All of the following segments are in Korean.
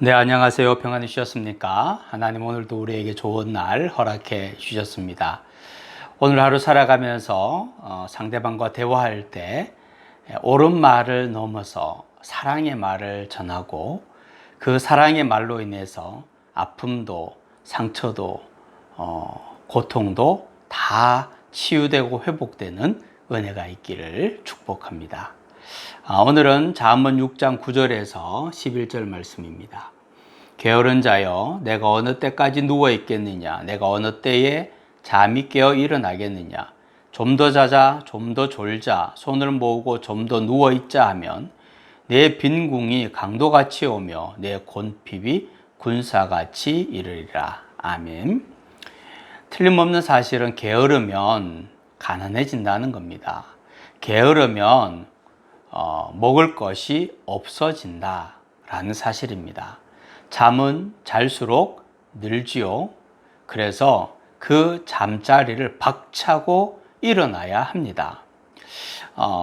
네, 안녕하세요. 평안히 쉬셨습니까? 하나님 오늘도 우리에게 좋은 날 허락해 주셨습니다. 오늘 하루 살아가면서 상대방과 대화할 때 옳은 말을 넘어서 사랑의 말을 전하고 그 사랑의 말로 인해서 아픔도 상처도 고통도 다 치유되고 회복되는 은혜가 있기를 축복합니다. 오늘은 잠언 6장 9절에서 11절 말씀입니다. 게으른 자여, 내가 어느 때까지 누워 있겠느냐? 내가 어느 때에 잠이 깨어 일어나겠느냐? 좀 더 자자, 좀 더 졸자, 손을 모으고 좀 더 누워 있자 하면 내 빈궁이 강도같이 오며 내 곤핍이 군사같이 이르리라. 아멘. 틀림없는 사실은 게으르면 가난해진다는 겁니다. 게으르면 먹을 것이 없어진다 라는 사실입니다. 잠은 잘수록 늘지요. 그래서 그 잠자리를 박차고 일어나야 합니다.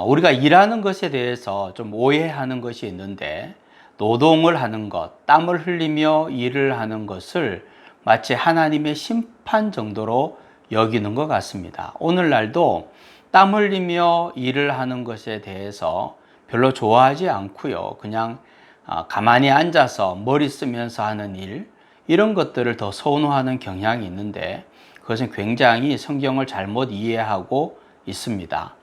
우리가 일하는 것에 대해서 좀 오해하는 것이 있는데, 노동을 하는 것, 땀을 흘리며 일을 하는 것을 마치 하나님의 심판 정도로 여기는 것 같습니다. 오늘날도 땀 흘리며 일을 하는 것에 대해서 별로 좋아하지 않고요. 그냥 가만히 앉아서 머리 쓰면서 하는 일, 이런 것들을 더 선호하는 경향이 있는데, 그것은 굉장히 성경을 잘못 이해하고 있습니다.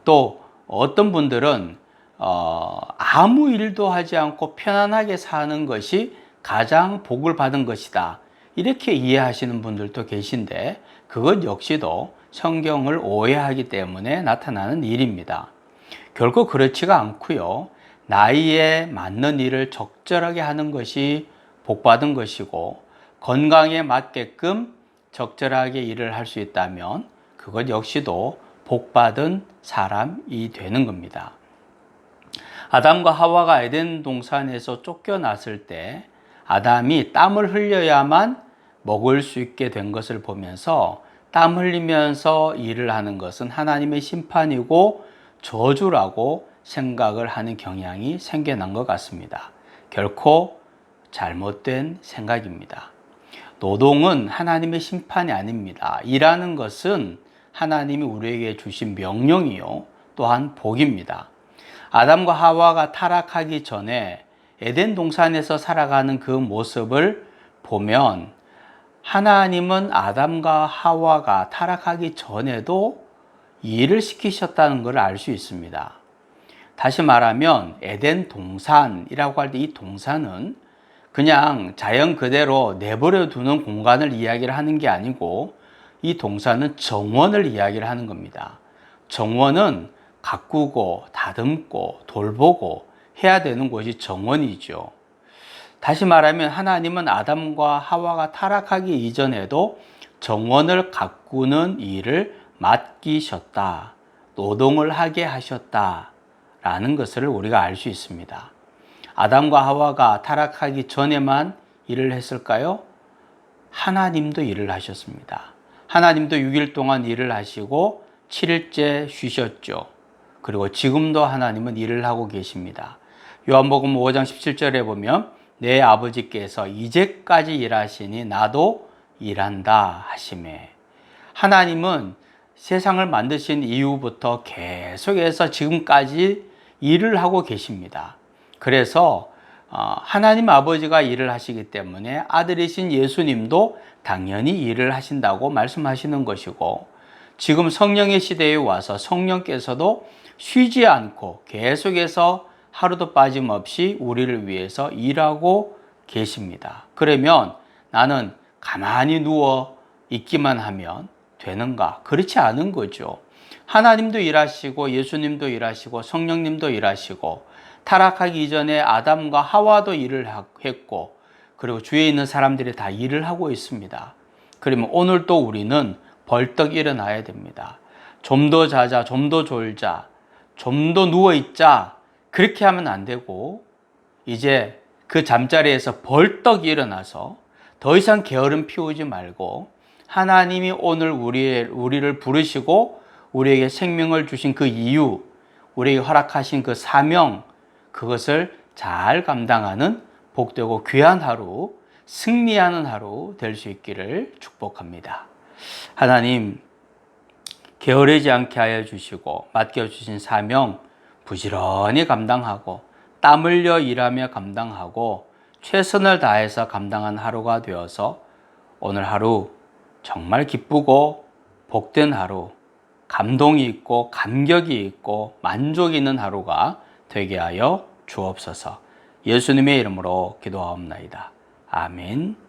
또 어떤 분들은 아무 일도 하지 않고 편안하게 사는 것이 가장 복을 받은 것이다, 이렇게 이해하시는 분들도 계신데, 그것 역시도 성경을 오해하기 때문에 나타나는 일입니다. 결코 그렇지가 않고요. 나이에 맞는 일을 적절하게 하는 것이 복받은 것이고, 건강에 맞게끔 적절하게 일을 할 수 있다면 그것 역시도 복받은 사람이 되는 겁니다. 아담과 하와가 에덴 동산에서 쫓겨났을 때 아담이 땀을 흘려야만 먹을 수 있게 된 것을 보면서 땀 흘리면서 일을 하는 것은 하나님의 심판이고 저주라고 생각을 하는 경향이 생겨난 것 같습니다. 결코 잘못된 생각입니다. 노동은 하나님의 심판이 아닙니다. 일하는 것은 하나님이 우리에게 주신 명령이요, 또한 복입니다. 아담과 하와가 타락하기 전에 에덴 동산에서 살아가는 그 모습을 보면 하나님은 아담과 하와가 타락하기 전에도 일을 시키셨다는 것을 알 수 있습니다. 다시 말하면 에덴 동산이라고 할 때 이 동산은 그냥 자연 그대로 내버려 두는 공간을 이야기를 하는 게 아니고, 이 동산은 정원을 이야기를 하는 겁니다. 정원은 가꾸고 다듬고 돌보고 해야 되는 곳이 정원이죠. 다시 말하면 하나님은 아담과 하와가 타락하기 이전에도 정원을 가꾸는 일을 맡기셨다, 노동을 하게 하셨다라는 것을 우리가 알 수 있습니다. 아담과 하와가 타락하기 전에만 일을 했을까요? 하나님도 일을 하셨습니다. 하나님도 6일 동안 일을 하시고 7일째 쉬셨죠. 그리고 지금도 하나님은 일을 하고 계십니다. 요한복음 5장 17절에 보면 내 아버지께서 이제까지 일하시니 나도 일한다 하시매. 하나님은 세상을 만드신 이후부터 계속해서 지금까지 일을 하고 계십니다. 그래서 하나님 아버지가 일을 하시기 때문에 아들이신 예수님도 당연히 일을 하신다고 말씀하시는 것이고, 지금 성령의 시대에 와서 성령께서도 쉬지 않고 계속해서 하루도 빠짐없이 우리를 위해서 일하고 계십니다. 그러면 나는 가만히 누워 있기만 하면 되는가? 그렇지 않은 거죠. 하나님도 일하시고 예수님도 일하시고 성령님도 일하시고, 타락하기 이전에 아담과 하와도 일을 했고, 그리고 주위에 있는 사람들이 다 일을 하고 있습니다. 그러면 오늘도 우리는 벌떡 일어나야 됩니다. 좀 더 자자, 좀 더 졸자, 좀 더 누워있자, 그렇게 하면 안 되고, 이제 그 잠자리에서 벌떡 일어나서 더 이상 게으름 피우지 말고, 하나님이 오늘 우리를 부르시고 우리에게 생명을 주신 그 이유, 우리에게 허락하신 그 사명, 그것을 잘 감당하는 복되고 귀한 하루, 승리하는 하루 될 수 있기를 축복합니다. 하나님, 게으르지 않게 하여 주시고 맡겨주신 사명 부지런히 감당하고 땀 흘려 일하며 감당하고 최선을 다해서 감당한 하루가 되어서 오늘 하루 정말 기쁘고 복된 하루, 감동이 있고 감격이 있고 만족이 있는 하루가 되게 하여 주옵소서. 예수님의 이름으로 기도하옵나이다. 아멘.